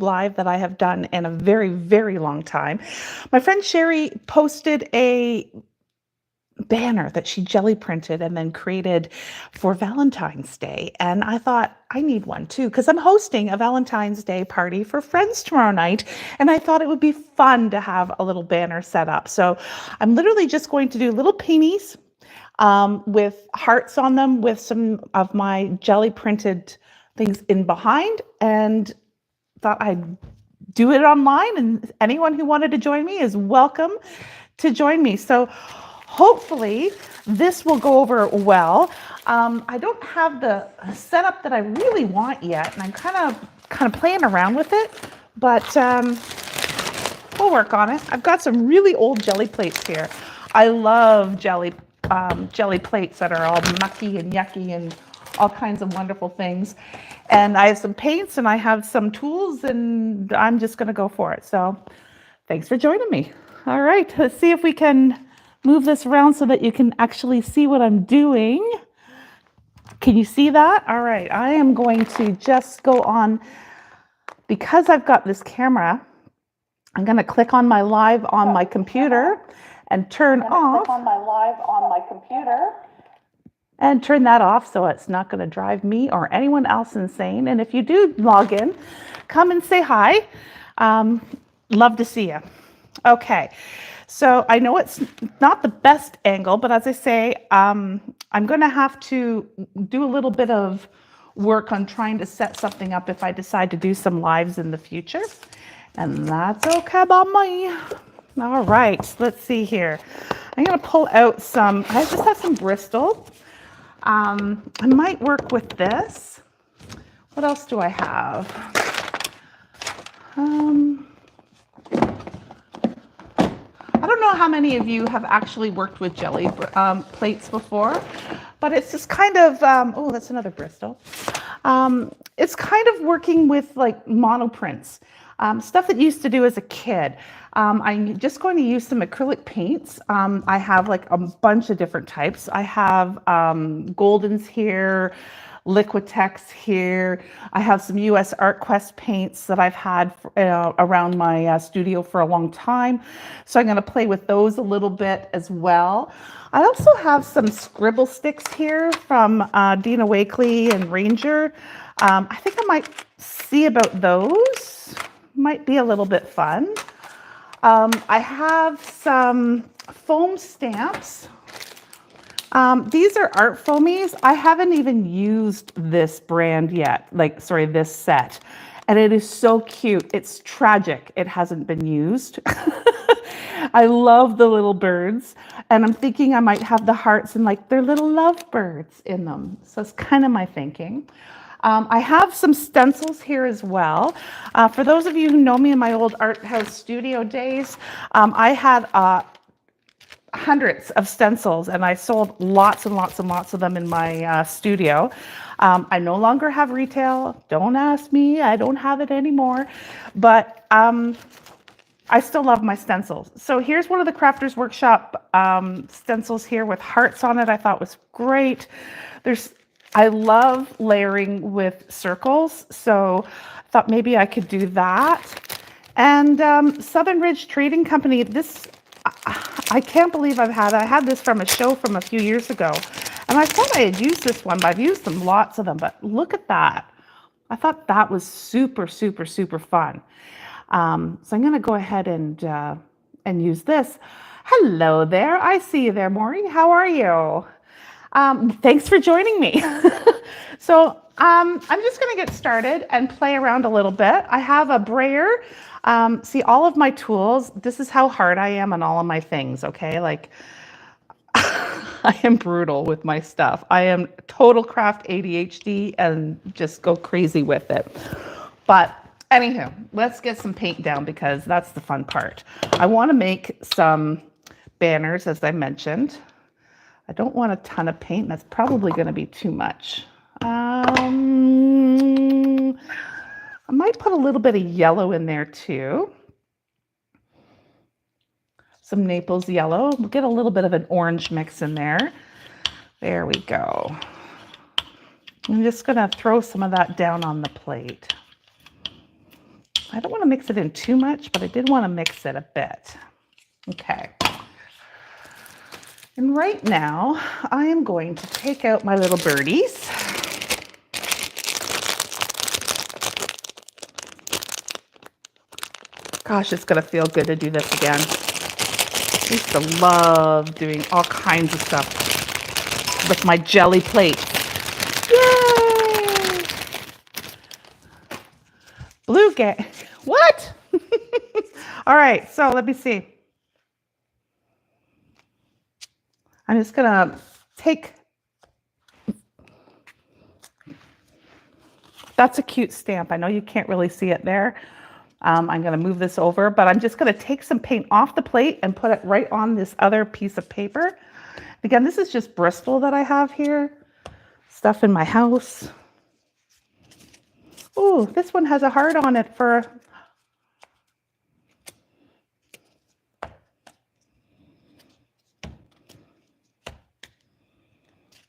live that I have done in a very, very long time. My friend Sherry posted a banner that she jelly printed and then created for Valentine's Day. And I thought, I need one too, because I'm hosting a Valentine's Day party for friends tomorrow night. And I thought it would be fun to have a little banner set up. So I'm literally just going to do little painties with hearts on them with some of my jelly printed things in behind, and thought I'd do it online, and anyone who wanted to join me is welcome to join me. So hopefully this will go over well. I don't have the setup that I really want yet, and I'm kind of playing around with it, but we'll work on it. I've got some really old jelly plates here. I love jelly plates that are all mucky and yucky and all kinds of wonderful things. And I have some paints and I have some tools, and I'm just going to go for it. So thanks for joining me. All right, let's see if we can move this around so that you can actually see what I'm doing. Can you see that? All right, I am going to just go on, because I've got this camera, I'm going to click on my live on my computer and turn off. Click on my live on my computer and turn that off so it's not going to drive me or anyone else insane. And if you do log in, come and say hi. Love to see you. Okay, so I know it's not the best angle, but as I say, I'm going to have to do a little bit of work on trying to set something up if I decide to do some lives in the future. And that's okay by me. All right, let's see here. I'm going to pull out some, I just have some Bristol. I might work with this. What else do I have? I don't know how many of you have actually worked with jelly plates before, but it's just kind of, oh, that's another Bristol. It's kind of working with like monoprints, stuff that you used to do as a kid. I'm just going to use some acrylic paints. I have like a bunch of different types. I have Goldens here, Liquitex here. I have some US ArtQuest paints that I've had around my studio for a long time. So I'm going to play with those a little bit as well. I also have some scribble sticks here from Dina Wakley and Ranger. I think I might see about those. Might be a little bit fun. I have some foam stamps. These are art foamies. I haven't even used this brand yet, this set. And it is so cute. It's tragic it hasn't been used. I love the little birds. And I'm thinking I might have the hearts and like their little love birds in them. So it's kind of my thinking. I have some stencils here as well. For those of you who know me in my old art house studio days, I had hundreds of stencils, and I sold lots and lots and lots of them in my studio. I no longer have retail. Don't ask me. I don't have it anymore. But I still love my stencils. So here's one of the Crafters Workshop stencils here with hearts on it. I thought was great. I love layering with circles, so I thought maybe I could do that. And Southern Ridge Trading Company, this, I can't believe I had this from a show from a few years ago. And I thought I had used this one, but I've used them, lots of them, but look at that. I thought that was super, super, super fun. So I'm gonna go ahead and use this. Hello there, I see you there, Maureen, how are you? Thanks for joining me. So I'm just going to get started and play around a little bit. I have a brayer. See, all of my tools, this is how hard I am on all of my things, okay? Like, I am brutal with my stuff. I am total craft ADHD and just go crazy with it. But anywho, let's get some paint down because that's the fun part. I want to make some banners, as I mentioned. I don't want a ton of paint. That's probably going to be too much. I might put a little bit of yellow in there too. Some Naples yellow. We'll get a little bit of an orange mix in there. There we go. I'm just going to throw some of that down on the plate. I don't want to mix it in too much, but I did want to mix it a bit. Okay. And right now, I am going to take out my little birdies. Gosh, it's going to feel good to do this again. I used to love doing all kinds of stuff with my Gelli plate. Yay! Blue gang. What? All right, so let me see. I'm just going to take... That's a cute stamp. I know you can't really see it there. I'm going to move this over, but I'm just going to take some paint off the plate and put it right on this other piece of paper. Again, this is just Bristol that I have here. Stuff in my house. Ooh, this one has a heart on it for...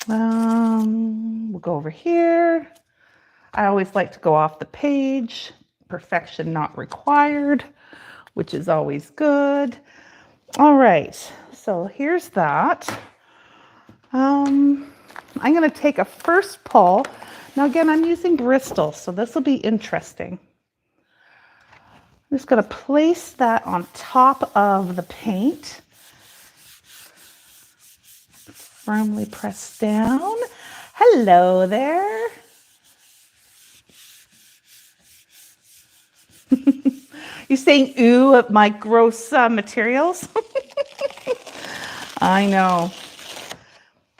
We'll go over here. I always like to go off the page. Perfection not required, which is always good. All right, so here's that. I'm going to take a first pull. Now again, I'm using Bristol, so this will be interesting. I'm just going to place that on top of the paint. Firmly press down. Hello there. You saying ooh at my gross materials? I know.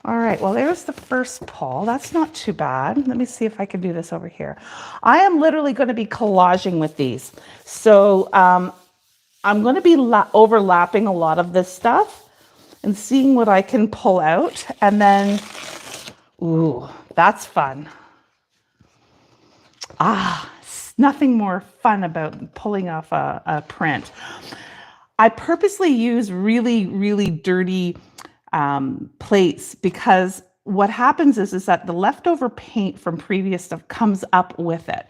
All right, well, there's the first pull. That's not too bad. Let me see if I can do this over here. I am literally going to be collaging with these. So I'm going to be overlapping a lot of this stuff and seeing what I can pull out. And then, ooh, that's fun. Nothing more fun about pulling off a print. I purposely use really, really dirty plates because what happens is that the leftover paint from previous stuff comes up with it.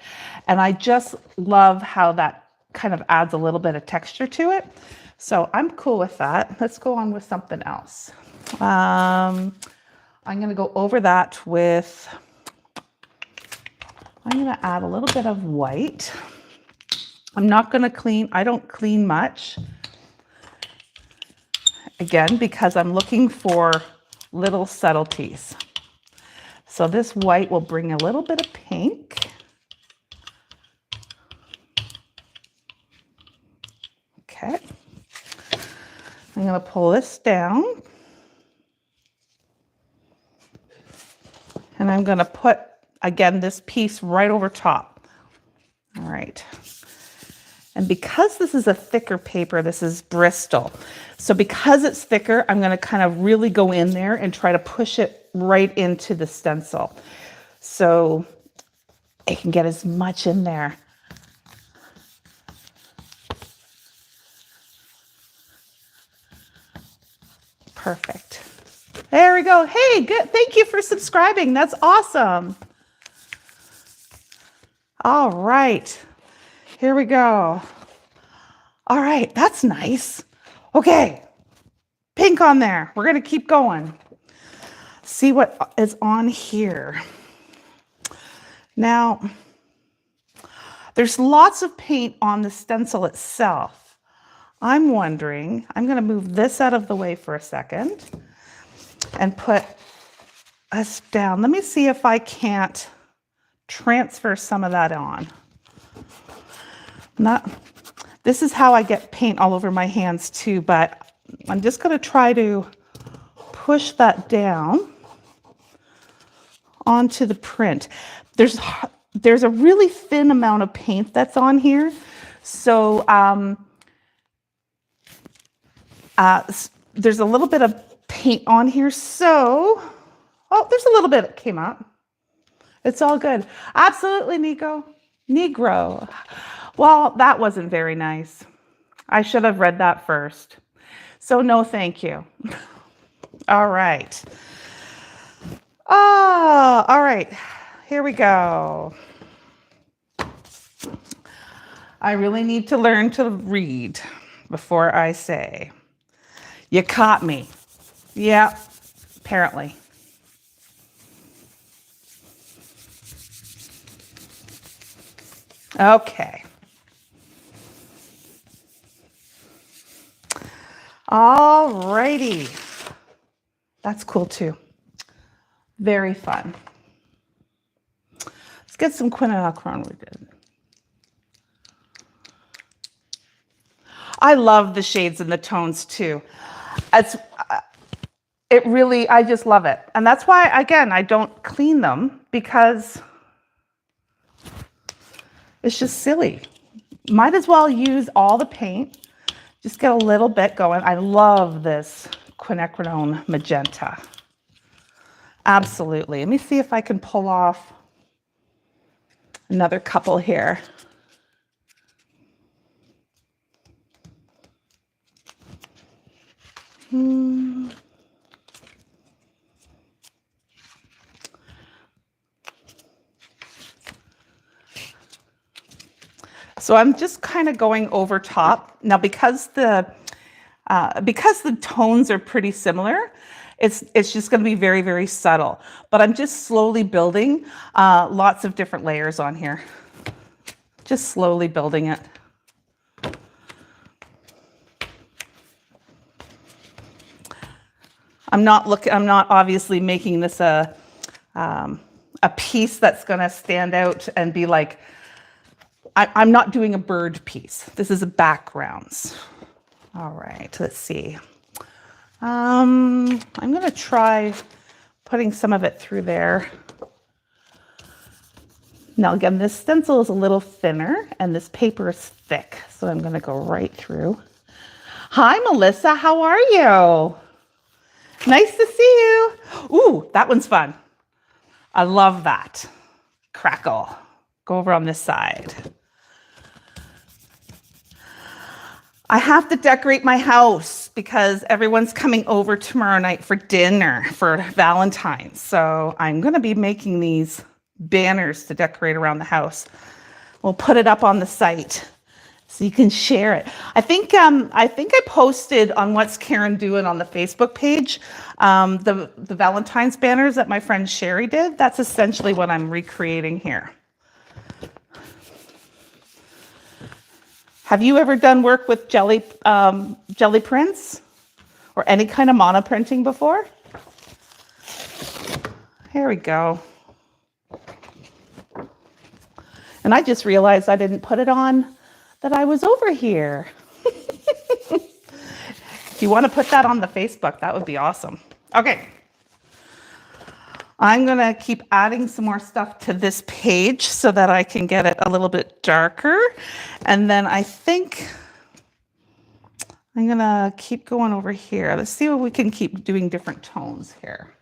And I just love how that kind of adds a little bit of texture to it. So I'm cool with that. Let's go on with something else. I'm going to go over that with... I'm going to add a little bit of white. I'm not going to clean. I don't clean much. Again, because I'm looking for little subtleties. So this white will bring a little bit of pink. Okay. I'm going to pull this down. And I'm going to put, again, this piece right over top. All right. And because this is a thicker paper, this is Bristol. So because it's thicker, I'm going to kind of really go in there and try to push it right into the stencil. So it can get as much in there. Perfect. There we go. Hey, good. Thank you for subscribing. That's awesome. All right. Here we go. All right. That's nice. Okay. Pink on there. We're going to keep going. See what is on here. Now, there's lots of paint on the stencil itself. I'm wondering, I'm going to move this out of the way for a second and put us down. Let me see if I can't transfer some of that on. This is how I get paint all over my hands too, but I'm just going to try to push that down onto the print. There's a really thin amount of paint that's on here, so there's a little bit of paint on here. So, oh, there's a little bit that came out. It's all good. Absolutely, Nico. Negro. Well, that wasn't very nice. I should have read that first. So no, thank you. All right. Oh, all right. Here we go. I really need to learn to read before I say. You caught me. Yeah, apparently. Okay. All righty. That's cool too. Very fun. Let's get some quinacridone. We did. I love the shades and the tones too. It really, I just love it. And that's why, again, I don't clean them, because it's just silly. Might as well use all the paint. Just get a little bit going. I love this quinacridone magenta. Absolutely. Let me see if I can pull off another couple here. So I'm just kind of going over top. Now, because the tones are pretty similar, it's just going to be very, very subtle. But I'm just slowly building lots of different layers on here. Just slowly building it. I'm not obviously making this a piece that's going to stand out and be like, I'm not doing a bird piece. This is a backgrounds. All right, let's see. I'm going to try putting some of it through there. Now, again, this stencil is a little thinner and this paper is thick, so I'm going to go right through. Hi, Melissa. How are you? Nice to see you. Ooh, that one's fun. I love that. Crackle. Go over on this side. I have to decorate my house because everyone's coming over tomorrow night for dinner for Valentine's. So I'm going to be making these banners to decorate around the house. We'll put it up on the site so you can share it. I think I posted on What's Karen Doing on the Facebook page the Valentine's banners that my friend Sherry did. That's essentially what I'm recreating here. Have you ever done work with Gelli prints or any kind of monoprinting before? Here we go. And I just realized I didn't put it on that I was over here. If you want to put that on the Facebook, that would be awesome. Okay. I'm going to keep adding some more stuff to this page so that I can get it a little bit darker. And then I think I'm going to keep going over here. Let's see what we can keep doing different tones here.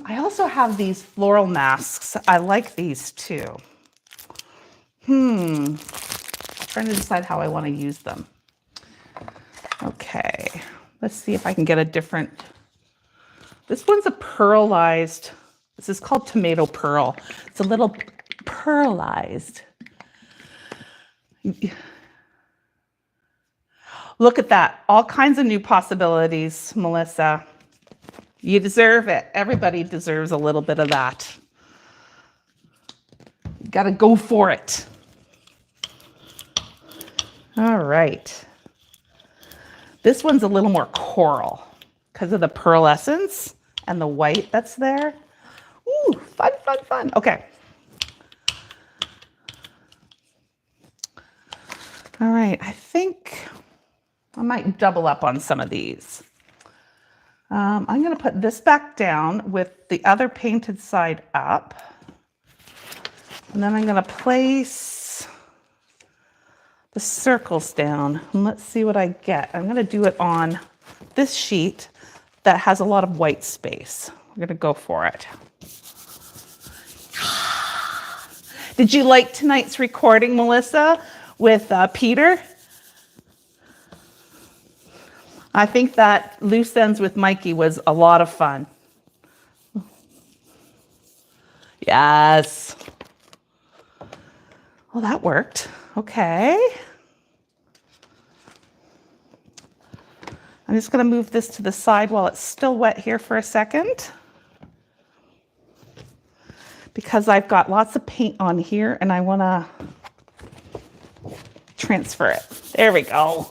I also have these floral masks. I like these too. Trying to decide how I want to use them. Okay, let's see if I can get a different. This one's a pearlized. This is called tomato pearl. It's a little pearlized. Look at that. All kinds of new possibilities, Melissa. You deserve it. Everybody deserves a little bit of that. You got to go for it. All right. This one's a little more coral because of the pearlescence and the white that's there. Ooh, fun, fun, fun. Okay. All right. I think I might double up on some of these. I'm going to put this back down with the other painted side up. And then I'm going to place the circles down. And let's see what I get. I'm going to do it on this sheet that has a lot of white space. We're going to go for it. Did you like tonight's recording, Melissa, with Peter? I think that Loose Ends with Mikey was a lot of fun. Yes. Well, that worked. Okay. I'm just going to move this to the side while it's still wet here for a second, because I've got lots of paint on here and I want to transfer it. There we go.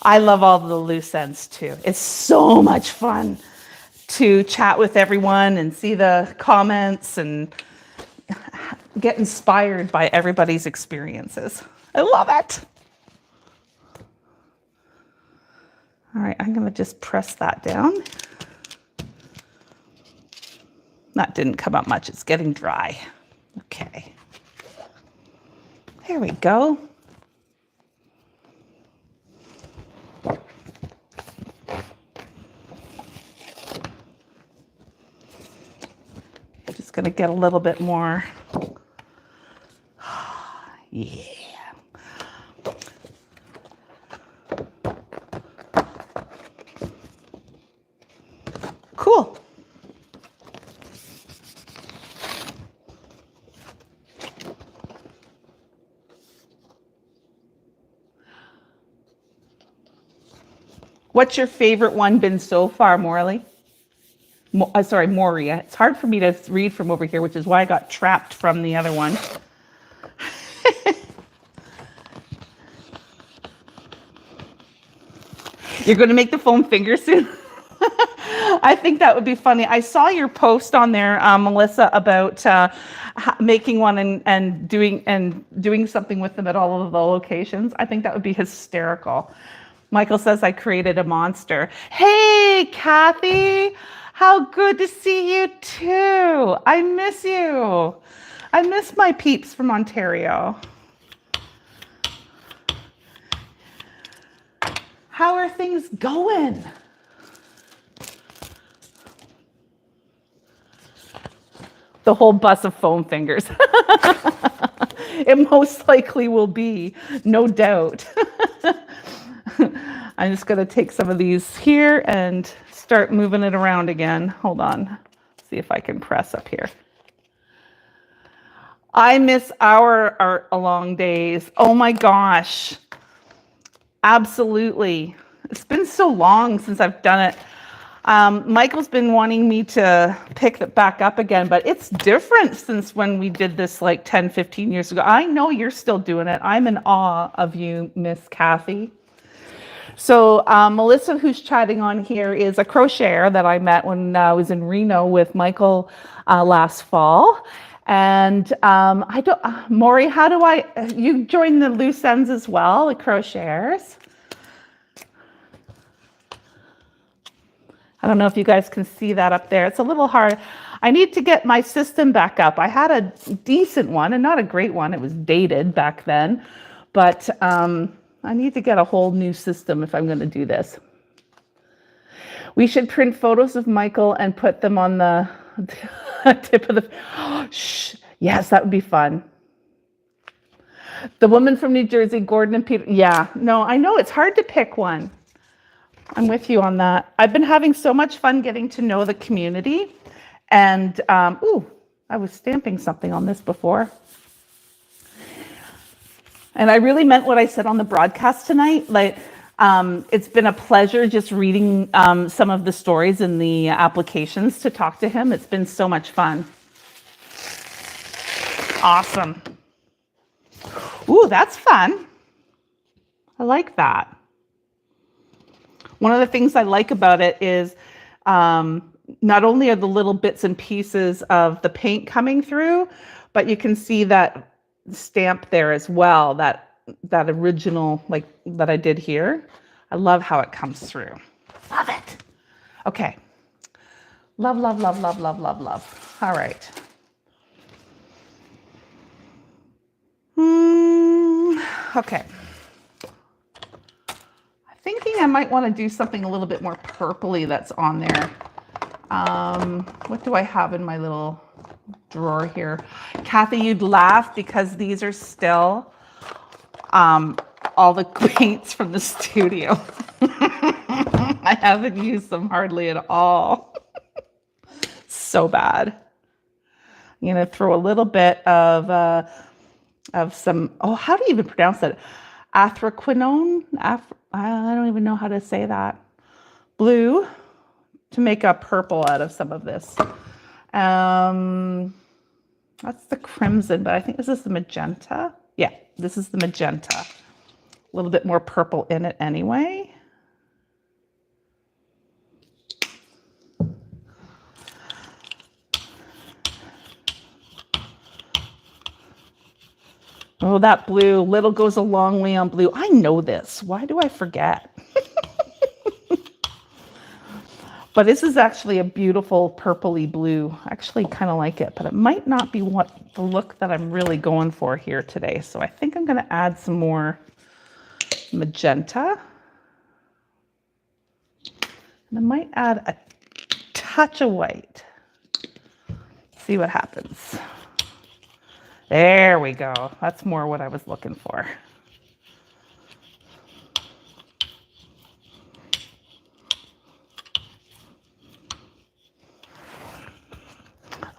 I love all the loose ends too. It's so much fun to chat with everyone and see the comments and get inspired by everybody's experiences. I love it. All right, I'm going to just press that down. That didn't come up much. It's getting dry. Okay. There we go. I'm just going to get a little bit more. Yeah. Cool. What's your favorite one been so far, Morley? Sorry, Moria. It's hard for me to read from over here, which is why I got trapped from the other one. You're going to make the foam finger soon? I think that would be funny. I saw your post on there, Melissa, about making one and doing something with them at all of the locations. I think that would be hysterical. Michael says I created a monster. Hey, Kathy, how good to see you too. I miss you. I miss my peeps from Ontario. How are things going? The whole bus of foam fingers. It most likely will be, no doubt. I'm just going to take some of these here and start moving it around again. Hold on. See if I can press up here. I miss our art along days. Oh my gosh. Absolutely. It's been so long since I've done it. Michael's been wanting me to pick it back up again, but it's different since when we did this like 10, 15 years ago. I know you're still doing it. I'm in awe of you, Miss Kathy. So Melissa, who's chatting on here, is a crocheter that I met when I was in Reno with Michael last fall. And I don't, Maury, how do you join the loose ends as well, the crocheters? I don't know if you guys can see that up there. It's a little hard. I need to get my system back up. I had a decent one and not a great one. It was dated back then, but I need to get a whole new system if I'm going to do this. We should print photos of Michael and put them on the tip of the... Shh. Yes, that would be fun. The woman from New Jersey, Gordon and Peter. Yeah, no, I know it's hard to pick one. I'm with you on that. I've been having so much fun getting to know the community. And, ooh, I was stamping something on this before. And I really meant what I said on the broadcast tonight. Like, it's been a pleasure just reading some of the stories in the applications to talk to him. It's been so much fun. Awesome. Ooh, that's fun. I like that. One of the things I like about it is not only are the little bits and pieces of the paint coming through, but you can see that stamp there as well, that original, like that I did here. I love how it comes through. Love it. Okay. Love, love, love, love, love, love, love. All right. Okay. I'm thinking I might want to do something a little bit more purpley that's on there. What do I have in my little drawer here? Kathy, you'd laugh because these are still all the paints from the studio. I haven't used them hardly at all. So bad. I'm going to throw a little bit of of some, oh, how do you even pronounce it? Athraquinone? I don't even know how to say that. Blue to make a purple out of some of this. That's the crimson, but I think this is the magenta. Yeah, this is the magenta. A little bit more purple in it anyway. Oh, that blue. Little goes a long way on blue. I know this. Why do I forget? But this is actually a beautiful purpley blue. I actually kind of like it, but it might not be the look that I'm really going for here today. So I think I'm going to add some more magenta. And I might add a touch of white. See what happens. There we go. That's more what I was looking for.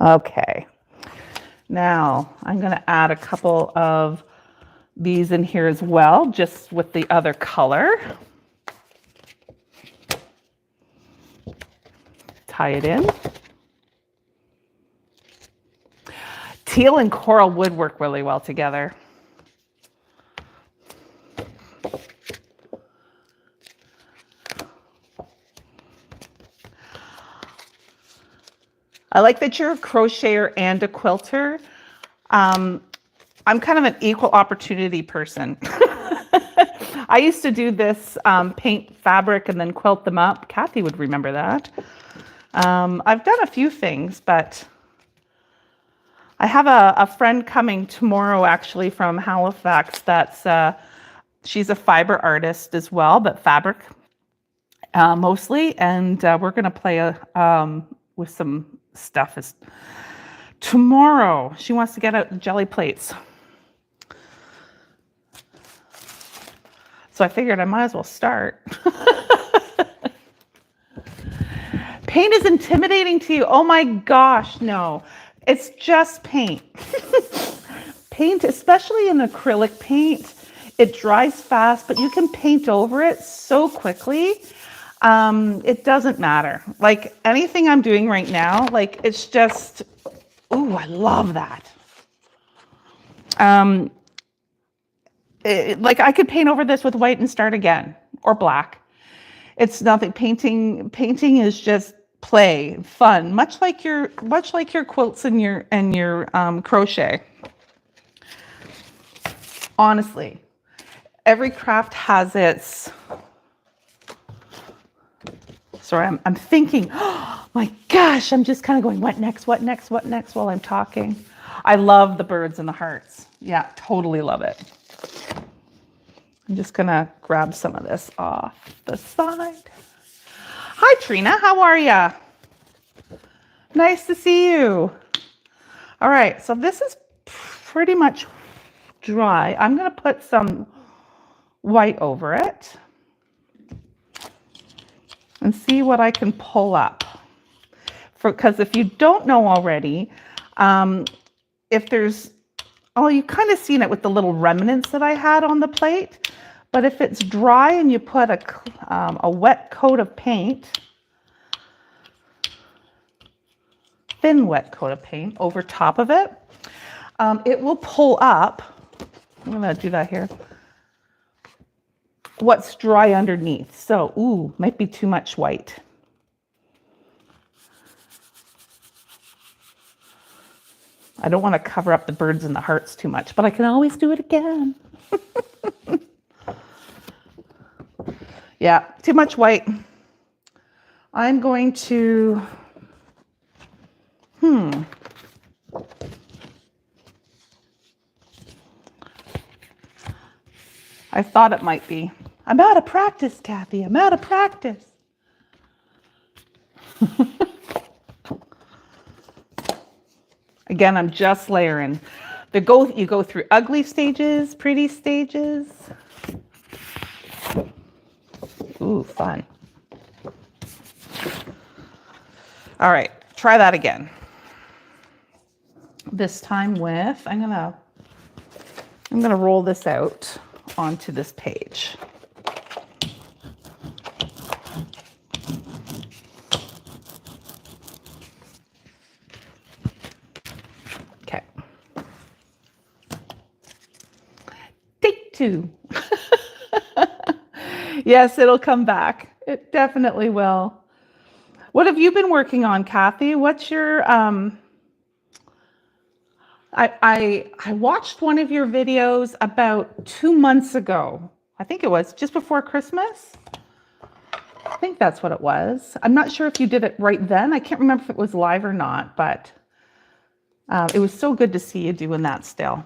Okay, now I'm going to add a couple of these in here as well, just with the other color. Tie it in. Teal and coral would work really well together. I like that you're a crocheter and a quilter. I'm kind of an equal opportunity person. I used to do this, paint fabric and then quilt them up. Kathy would remember that. I've done a few things, but I have a friend coming tomorrow actually from Halifax she's a fiber artist as well, but fabric mostly. And we're going to play with some stuff. Tomorrow, she wants to get out jelly plates. So I figured I might as well start. Paint is intimidating to you. Oh my gosh, no. It's just paint. Paint, especially in acrylic paint, it dries fast, but you can paint over it so quickly. It doesn't matter. Like anything I'm doing right now, like it's just, ooh, I love that. Like I could paint over this with white and start again, or black. It's nothing. Painting is just play, fun, much like your quilts and your crochet. Honestly, every craft has its. Sorry, I'm thinking, oh my gosh, I'm just kind of going, what next while I'm talking. I love the birds and the hearts. Yeah, totally love it. I'm just gonna grab some of this off the side. Hi, Trina, how are ya? Nice to see you. All right, so this is pretty much dry. I'm gonna put some white over it and see what I can pull up. Because if you don't know already, if there's, oh, you kind of seen it with the little remnants that I had on the plate. But if it's dry and you put a wet coat of paint, thin wet coat of paint over top of it, it will pull up. I'm gonna do that here. What's dry underneath. So, ooh, might be too much white. I don't want to cover up the birds and the hearts too much, but I can always do it again. Yeah, too much white. I'm going to, I thought it might be. I'm out of practice, Kathy. I'm out of practice. Again, I'm just layering. You go through ugly stages, pretty stages. Ooh, fun. All right, try that again. This time with, I'm gonna I'm going to roll this out onto this page. Okay. Take two. Yes, it'll come back. It definitely will. What have you been working on, Kathy? What's your I watched one of your videos about 2 months ago. I think it was just before Christmas. I think that's what it was. I'm not sure if you did it right then. I can't remember if it was live or not, but it was so good to see you doing that still.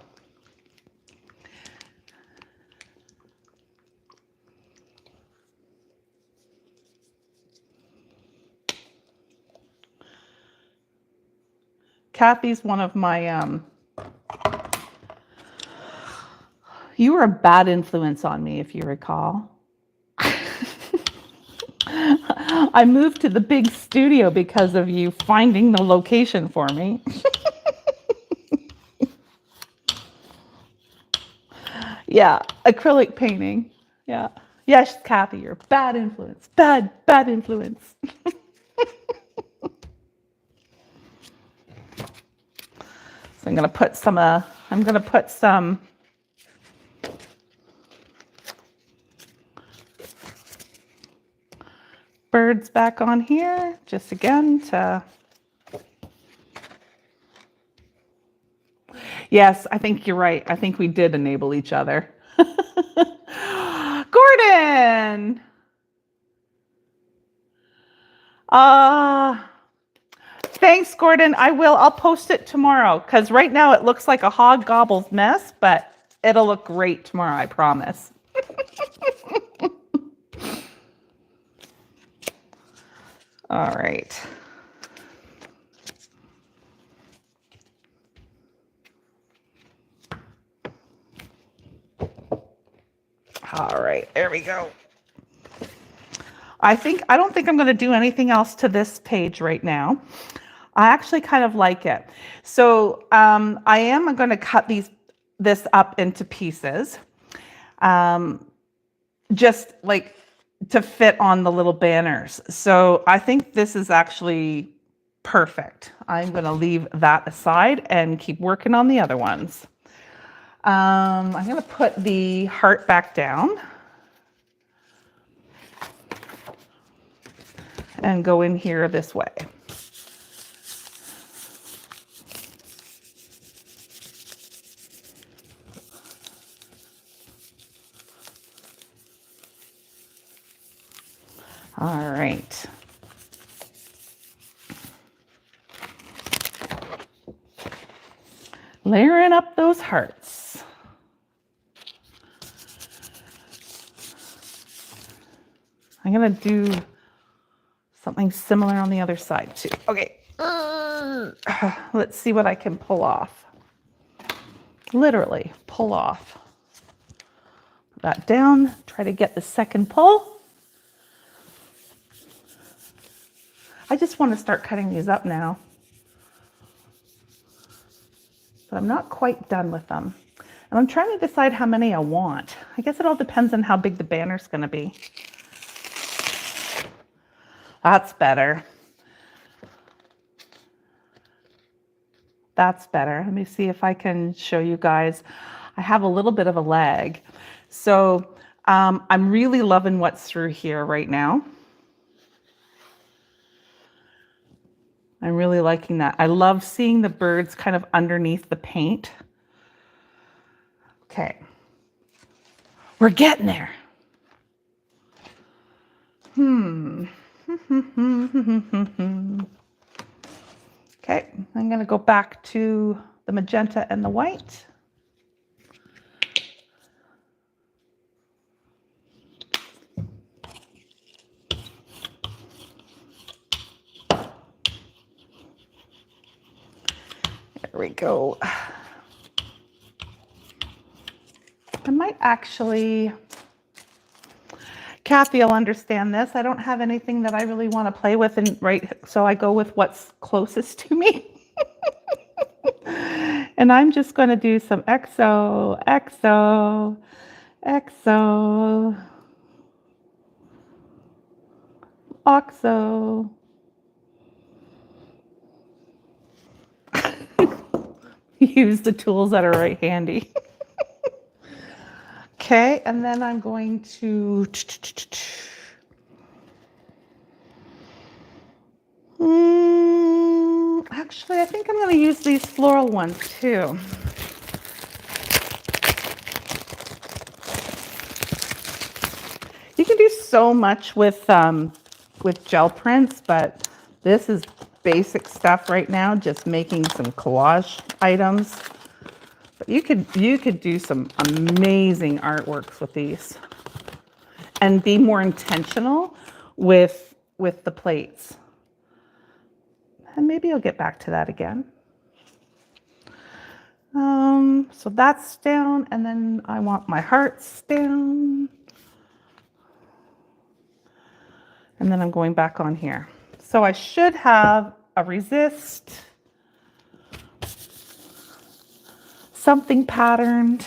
Kathy's one of my, you were a bad influence on me, if you recall. I moved to the big studio because of you finding the location for me. Yeah, acrylic painting. Yeah. Yes, Kathy, you're a bad influence. Bad influence. So I'm going to put some birds back on here, just again to, yes, I think you're right. I think we did enable each other. Gordon! Thanks, Gordon. I'll post it tomorrow because right now it looks like a hog gobbles mess, but it'll look great tomorrow, I promise. All right. All right, there we go. I don't think I'm going to do anything else to this page right now. I actually kind of like it. So I am going to cut this up into pieces, just like to fit on the little banners. So I think this is actually perfect. I'm going to leave that aside and keep working on the other ones. I'm going to put the heart back down and go in here this way. All right. Layering up those hearts. I'm going to do something similar on the other side too. Okay. Let's see what I can pull off. Literally pull off. Put that down. Try to get the second pull. I just want to start cutting these up now. But I'm not quite done with them. And I'm trying to decide how many I want. I guess it all depends on how big the banner's going to be. That's better. That's better. Let me see if I can show you guys. I have a little bit of a lag. So I'm really loving what's through here right now. I'm really liking that. I love seeing the birds kind of underneath the paint. Okay. We're getting there. Okay, I'm going to go back to the magenta and the white. There we go. I might actually, Kathy will understand this. I don't have anything that I really want to play with, and so I go with what's closest to me. And I'm just going to do some XO, XO, XO, OXO. Use the tools that are right handy. Okay, and then I'm going to actually, I think I'm going to use these floral ones too. You can do so much with gel prints, but this is basic stuff right now, just making some collage items. But you could do some amazing artworks with these and be more intentional with the plates. And maybe I'll get back to that again. So that's down, and then I want my hearts down. And then I'm going back on here. So I should have a resist, something patterned,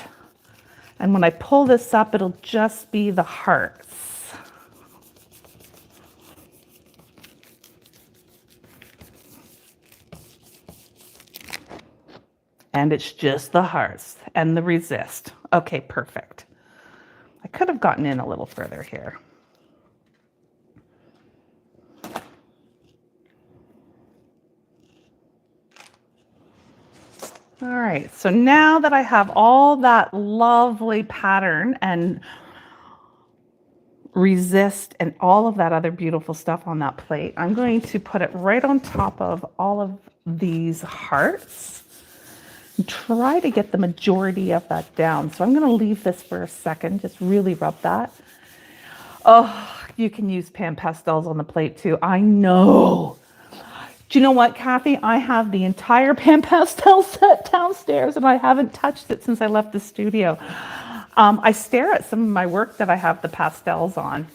and when I pull this up, it'll just be the hearts. And it's just the hearts and the resist. Okay, perfect. I could have gotten in a little further here. All right, so now that I have all that lovely pattern and resist and all of that other beautiful stuff on that plate, I'm going to put it right on top of all of these hearts. Try to get the majority of that down. So I'm going to leave this for a second, just really rub that. Oh, you can use pan pastels on the plate too. I know. Do you know what, Kathy? I have the entire pan pastel set downstairs and I haven't touched it since I left the studio. I stare at some of my work that I have the pastels on,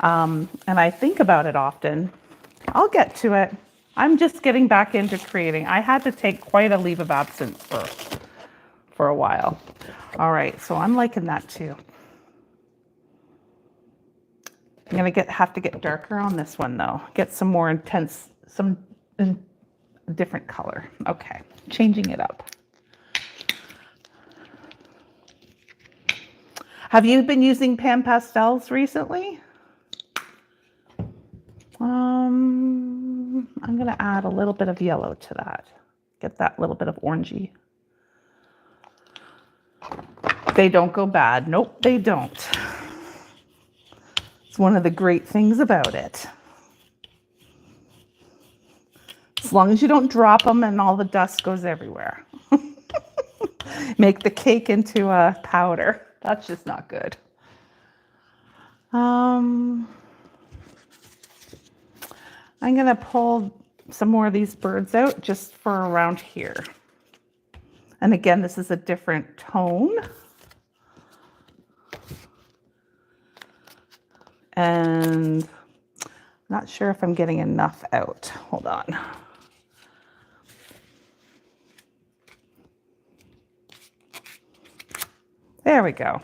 and I think about it often. I'll get to it. I'm just getting back into creating. I had to take quite a leave of absence for a while. All right, so I'm liking that too. I'm gonna have to get darker on this one though. Get some more intense, some different color. Okay, changing it up. Have you been using pan pastels recently? I'm going to add a little bit of yellow to that. Get that little bit of orangey. They don't go bad. Nope, they don't. It's one of the great things about it. As long as you don't drop them and all the dust goes everywhere. Make the cake into a powder. That's just not good. I'm going to pull some more of these birds out just for around here. And again, this is a different tone. And I'm not sure if I'm getting enough out. Hold on. There we go.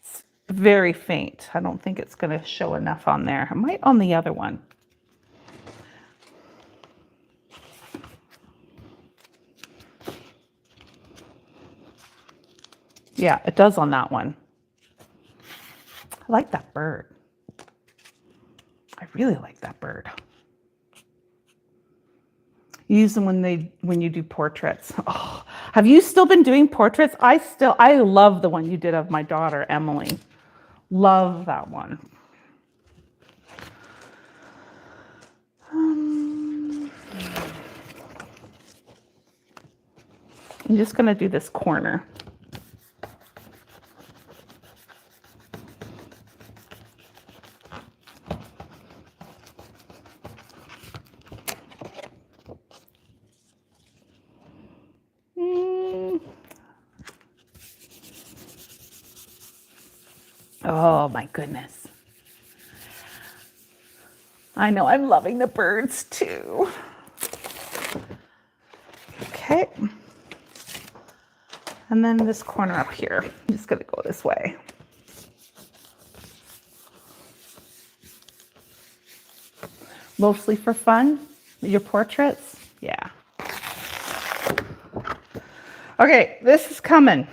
It's very faint. I don't think it's going to show enough on there. I might on the other one. Yeah, it does on that one. I like that bird. I really like that bird. Use them when you do portraits. Oh, have you still been doing portraits? I love the one you did of my daughter, Emily. Love that one. I'm just going to do this corner. Oh my goodness. I know, I'm loving the birds too. Okay. And then this corner up here, I'm just going to go this way. Mostly for fun, your portraits? Yeah. Okay, this is coming.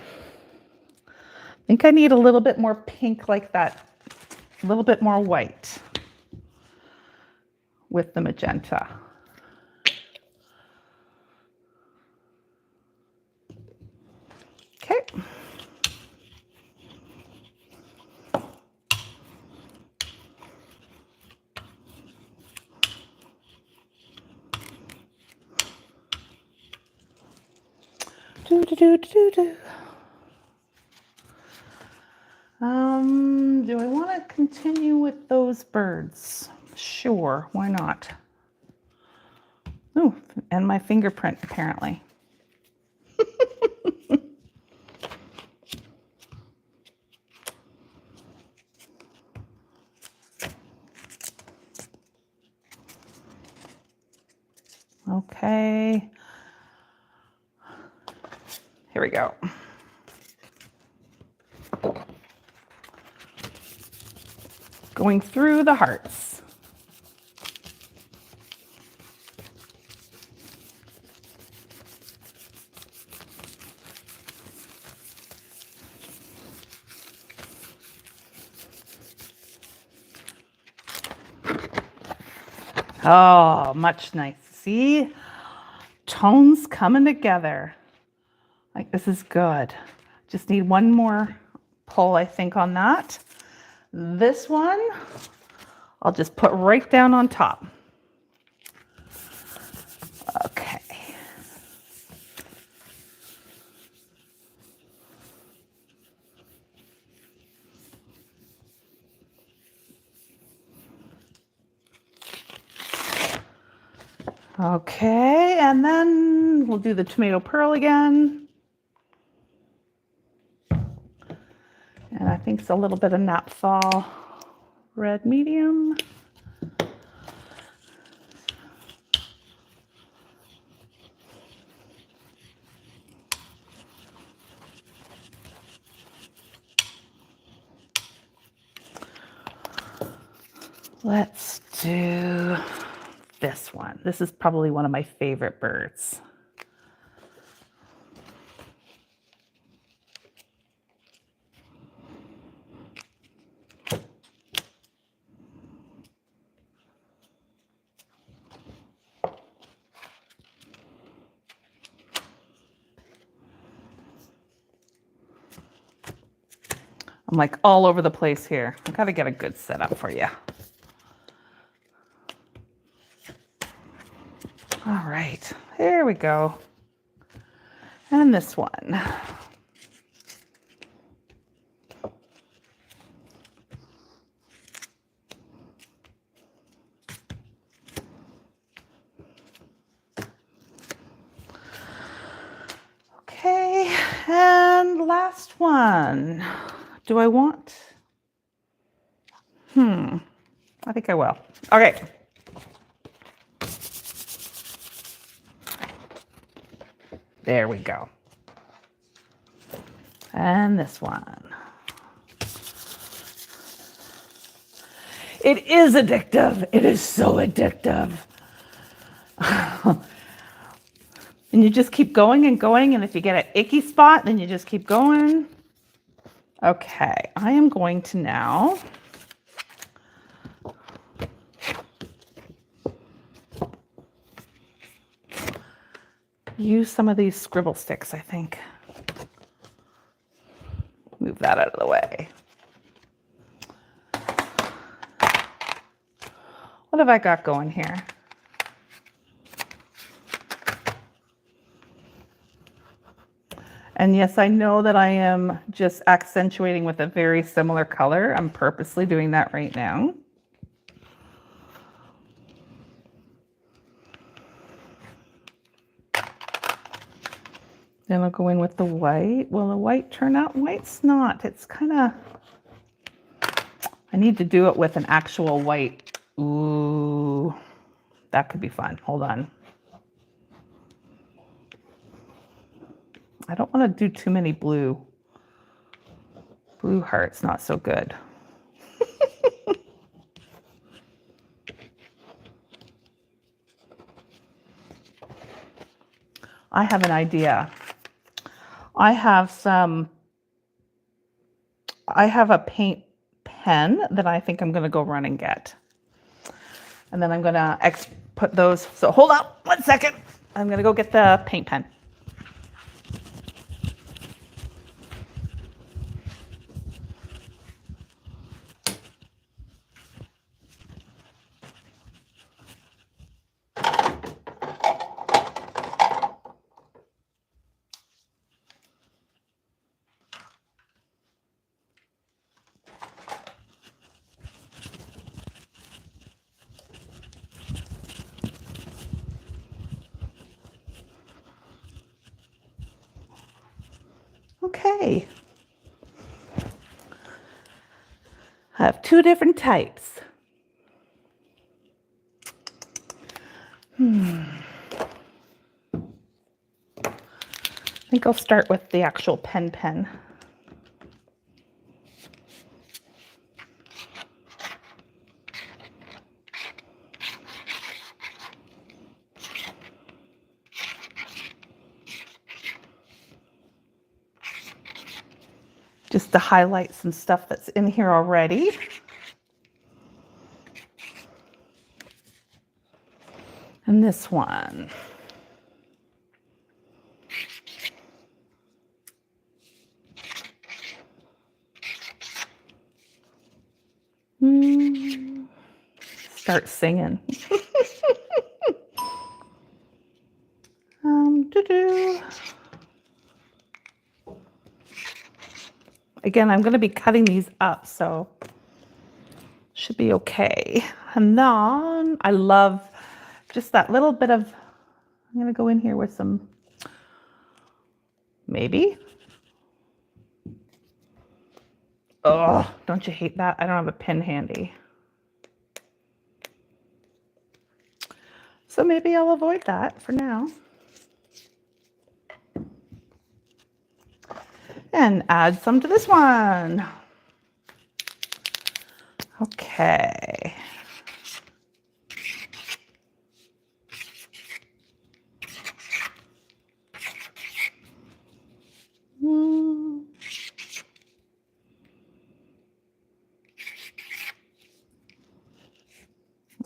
I think I need a little bit more pink like that, a little bit more white with the magenta. Okay. Do I want to continue with those birds? Sure, why not? Oh, and my fingerprint apparently. Okay. Here we go. Going through the hearts. Oh, much nice. See? Tones coming together. Like, this is good. Just need one more pull, I think, on that. This one, I'll just put right down on top. Okay. Okay, and then we'll do the tomato pearl again. And I think it's a little bit of naphtha red medium. Let's do this one. This is probably one of my favorite birds. I'm like all over the place here. I gotta get a good setup for you. All right, here we go. And this one. Okay, and last one. Do I want? I think I will. Okay. There we go. And this one. It is addictive. It is so addictive. And you just keep going and going, and if you get an icky spot, then you just keep going. Okay, I am going to now use some of these scribble sticks, I think. Move that out of the way. What have I got going here? And yes, I know that I am just accentuating with a very similar color. I'm purposely doing that right now. Then I'll go in with the white. Will the white turn out? White's not. It's kind of, I need to do it with an actual white. Ooh, that could be fun. Hold on. I don't want to do too many blue. Blue hearts, not so good. I have an idea. I have a paint pen that I think I'm going to go run and get. And then I'm going to put those. So hold on 1 second. I'm going to go get the paint pen. Okay. I have 2 different types. I think I'll start with the actual pen. Just to highlight some stuff that's in here already. And this one. Start singing. Again, I'm going to be cutting these up, so should be okay. And then I love just that little bit of, I'm going to go in here with some, maybe. Oh, don't you hate that? I don't have a pin handy. So maybe I'll avoid that for now. And add some to this one. Okay.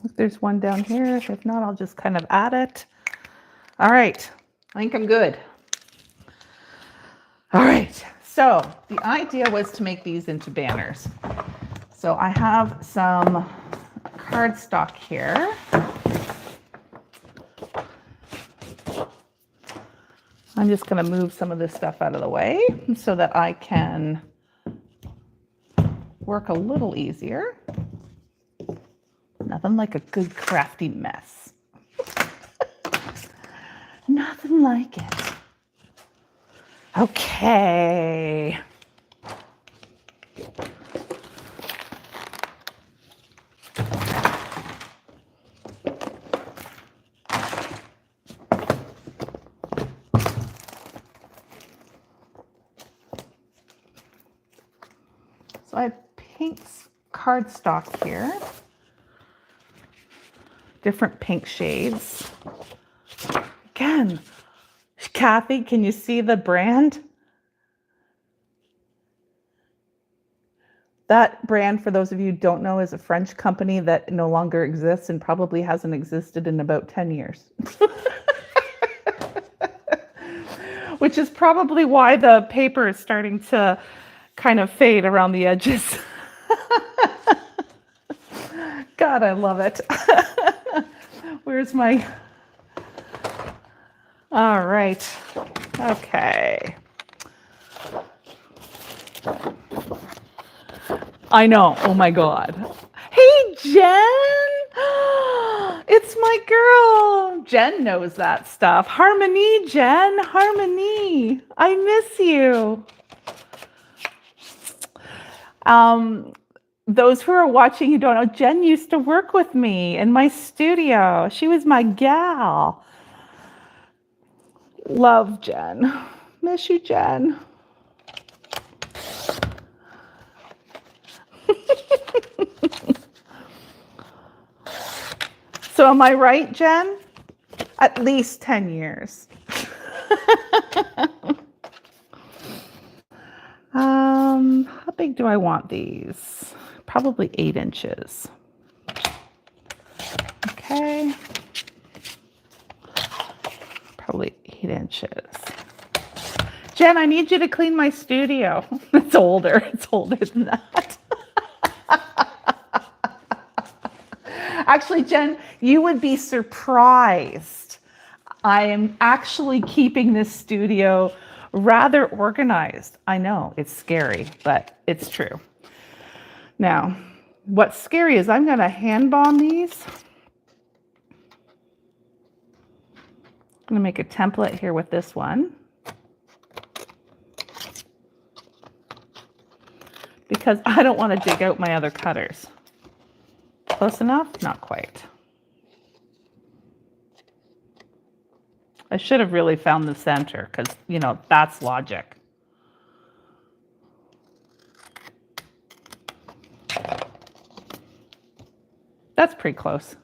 If there's one down here, if not, I'll just kind of add it. All right, I think I'm good. All right, so the idea was to make these into banners. So I have some cardstock here. I'm just going to move some of this stuff out of the way so that I can work a little easier. Nothing like a good crafty mess. Nothing like it. Okay. So I have pink cardstock here. Different pink shades. Again, Kathy, can you see the brand? That brand, for those of you who don't know, is a French company that no longer exists and probably hasn't existed in about 10 years. Which is probably why the paper is starting to kind of fade around the edges. God, I love it. Where's my... All right. Okay. I know. Oh my God. Hey, Jen. It's my girl. Jen knows that stuff. Harmony, Jen. Harmony. I miss you. Those who are watching who don't know, Jen used to work with me in my studio. She was my gal. Love Jen. Miss you, Jen. So am I right, Jen? At least 10 years. How big do I want these? Probably 8 inches. Okay. Probably 8 inches. Jen, I need you to clean my studio. It's older. It's older than that. Actually, Jen, you would be surprised. I am actually keeping this studio rather organized. I know it's scary, but it's true. Now, what's scary is I'm going to hand bomb these. I'm going to make a template here with this one. Because I don't want to dig out my other cutters. Close enough? Not quite. I should have really found the center because, you know, that's logic. That's pretty close.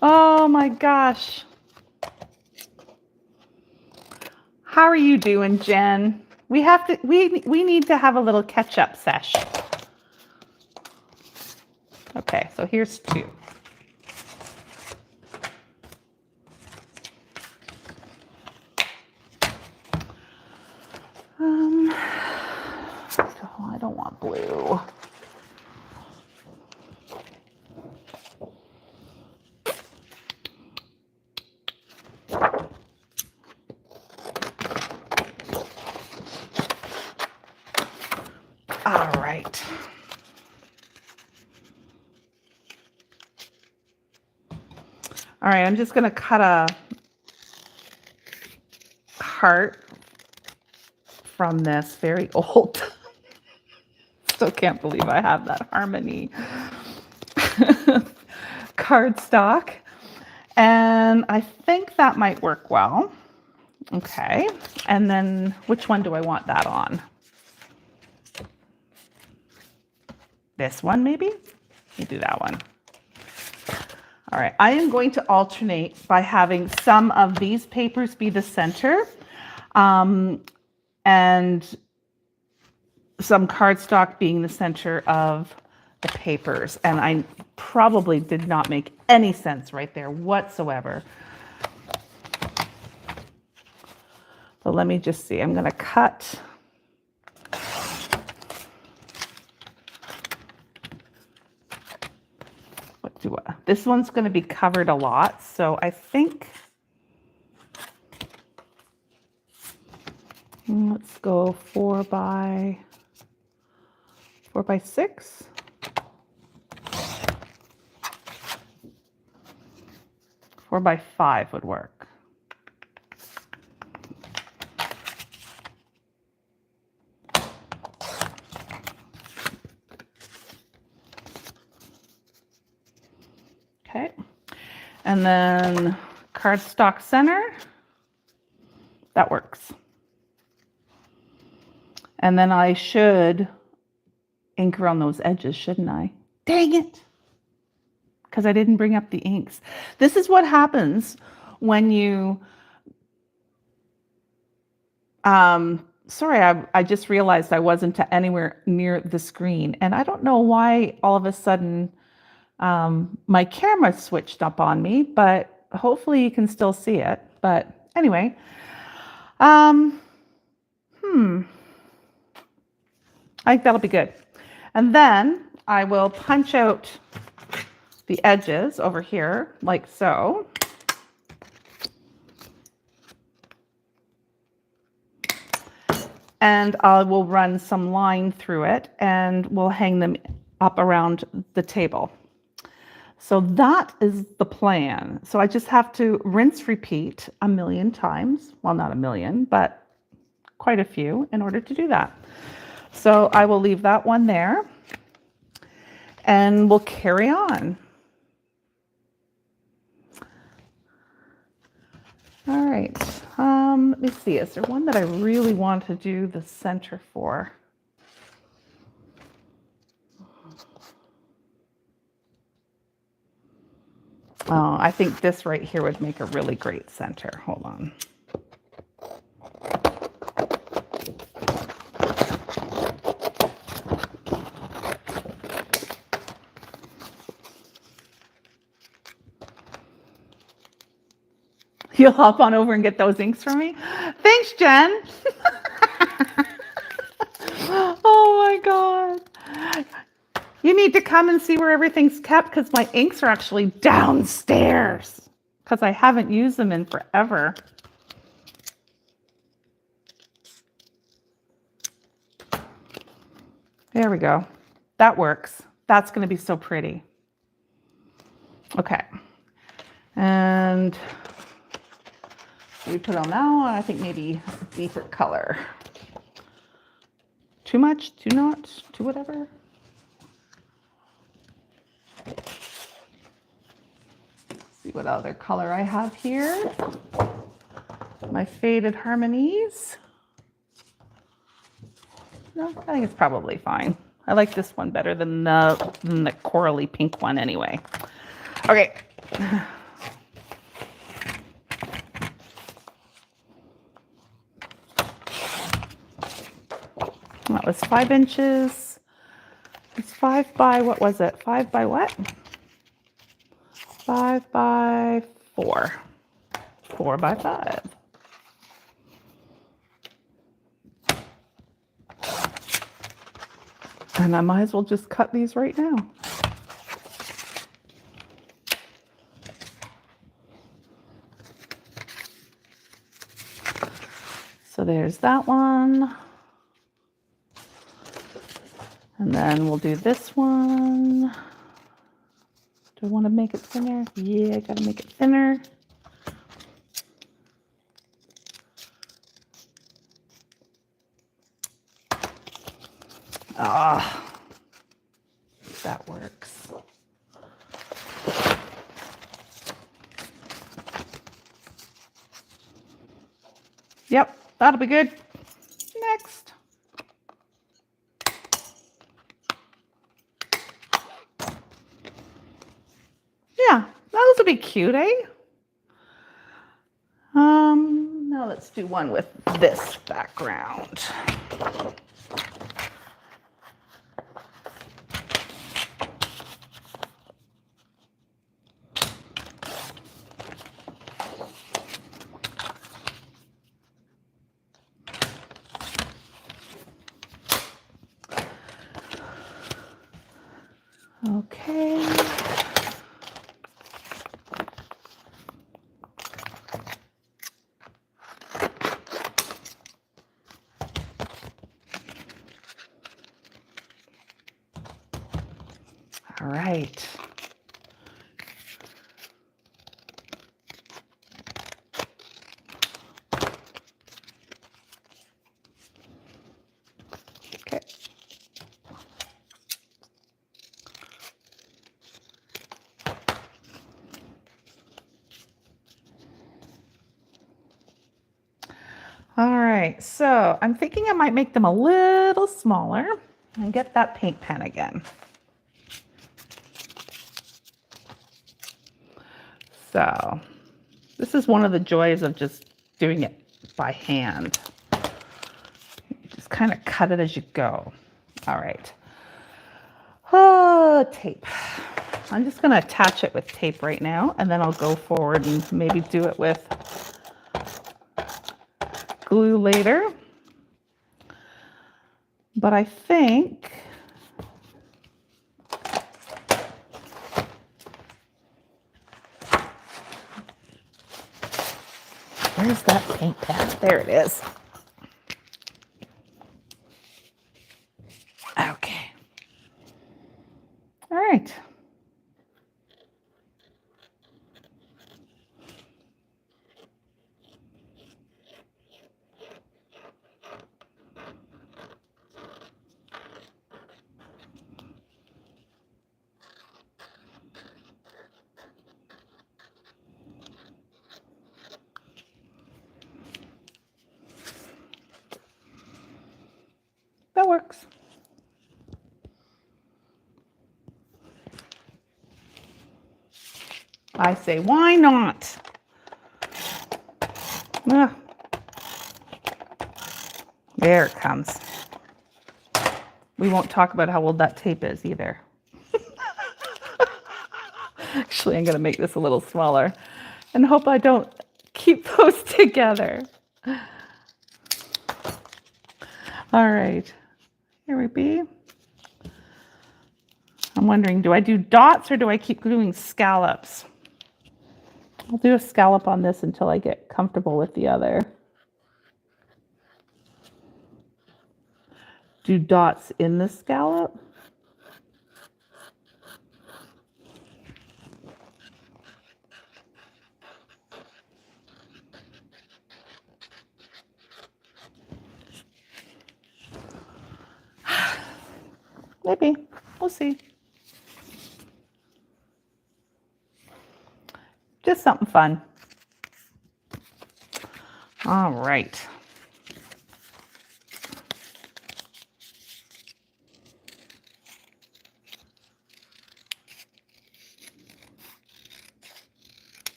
Oh my gosh. How are you doing, Jen? We need to have a little catch-up sesh. Okay, so here's 2. So I don't want blue. All right. All right, I'm just going to cut a heart from this very old. Still can't believe I have that Harmony cardstock. And I think that might work well. Okay. And then which one do I want that on? This one, maybe? You do that one. All right. I am going to alternate by having some of these papers be the center and some cardstock being the center of the papers. And I probably did not make any sense right there whatsoever. So let me just see. I'm going to cut. This one's going to be covered a lot, so I think let's go 4 by 6. Four by 5 would work. Okay, and then cardstock center, that works. And then I should ink around those edges, shouldn't I? Dang it, because I didn't bring up the inks. This is what happens when you, sorry, I just realized I wasn't anywhere near the screen, and I don't know why all of a sudden my camera switched up on me, but hopefully you can still see it. But anyway, I think that'll be good. And then I will punch out the edges over here like so. And I will run some line through it and we'll hang them up around the table. So that is the plan. So I just have to rinse, repeat a million times. Well, not a million, but quite a few in order to do that. So I will leave that one there and we'll carry on. All right. Let me see. Is there one that I really want to do the center for? Oh, I think this right here would make a really great center. Hold on. You'll hop on over and get those inks for me? Thanks, Jen. Oh my God. You need to come and see where everything's kept because my inks are actually downstairs because I haven't used them in forever. There we go. That works. That's going to be so pretty. Okay. And we put on that one. I think maybe a deeper color. Too much? Too not? Too whatever? See what other color I have here. My faded harmonies. No, I think it's probably fine. I like this one better than the corally pink one anyway. Okay. That was 5 inches. It's 5 by, what was it? 5 by what? 5 by 4. 4 by 5. And I might as well just cut these right now. So there's that one. And then we'll do this one. Do I want to make it thinner? Yeah, I gotta make it thinner. Ah, that works. Yep, that'll be good. Next. Yeah, those would be cute, eh? Now let's do one with this background. Okay. All right. Okay. All right, so I'm thinking I might make them a little smaller and get that paint pen again. So this is one of the joys of just doing it by hand. You just kind of cut it as you go. All right. Oh, tape. I'm just going to attach it with tape right now, and then I'll go forward and maybe do it with glue later. But I think where's that paint pen? There it is. Okay. All right. works. I say, why not? Ugh. There it comes. We won't talk about how old that tape is either. Actually, I'm going to make this a little smaller and hope I don't keep those together. All right, here we be. I'm wondering, do I do dots or do I keep doing scallops? I'll do a scallop on this until I get comfortable with the other. Do dots in the scallop. Maybe. We'll see. Just something fun. All right.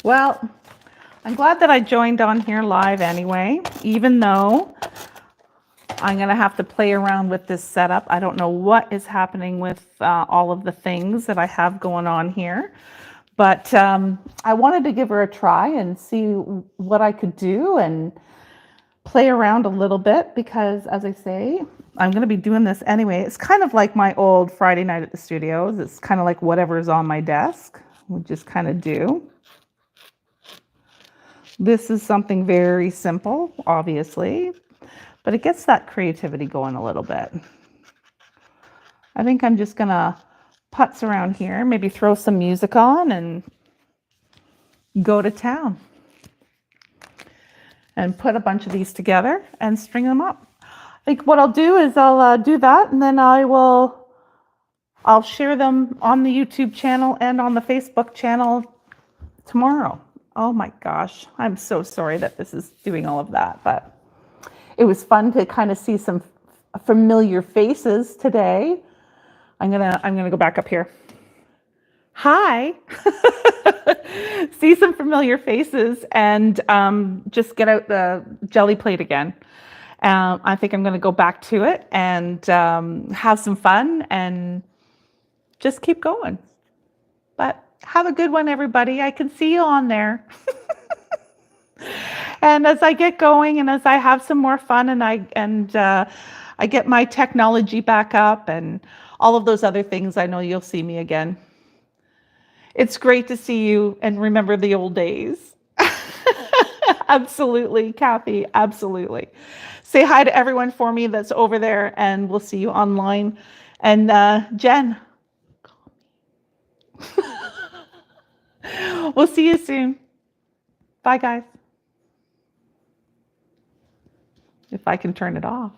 Well, I'm glad that I joined on here live anyway, even though I'm going to have to play around with this setup. I don't know what is happening with all of the things that I have going on here, but I wanted to give her a try and see what I could do and play around a little bit because, as I say, I'm going to be doing this anyway. It's kind of like my old Friday night at the studios. It's kind of like whatever's on my desk, we just kind of do. This is something very simple, obviously, but it gets that creativity going a little bit. I think I'm just gonna putz around here, maybe throw some music on and go to town. And put a bunch of these together and string them up. I think what I'll do is I'll do that and then I'll share them on the YouTube channel and on the Facebook channel tomorrow. Oh my gosh, I'm so sorry that this is doing all of that, but it was fun to kind of see some familiar faces today. I'm gonna go back up here. Hi. See some familiar faces and just get out the jelly plate again. I think I'm going to go back to it and have some fun and just keep going. But have a good one, everybody. I can see you on there. And as I get going and as I have some more fun and I get my technology back up and all of those other things, I know you'll see me again. It's great to see you and remember the old days. Absolutely, Kathy, absolutely. Say hi to everyone for me that's over there, and we'll see you online. And Jen, we'll see you soon. Bye, guys. If I can turn it off.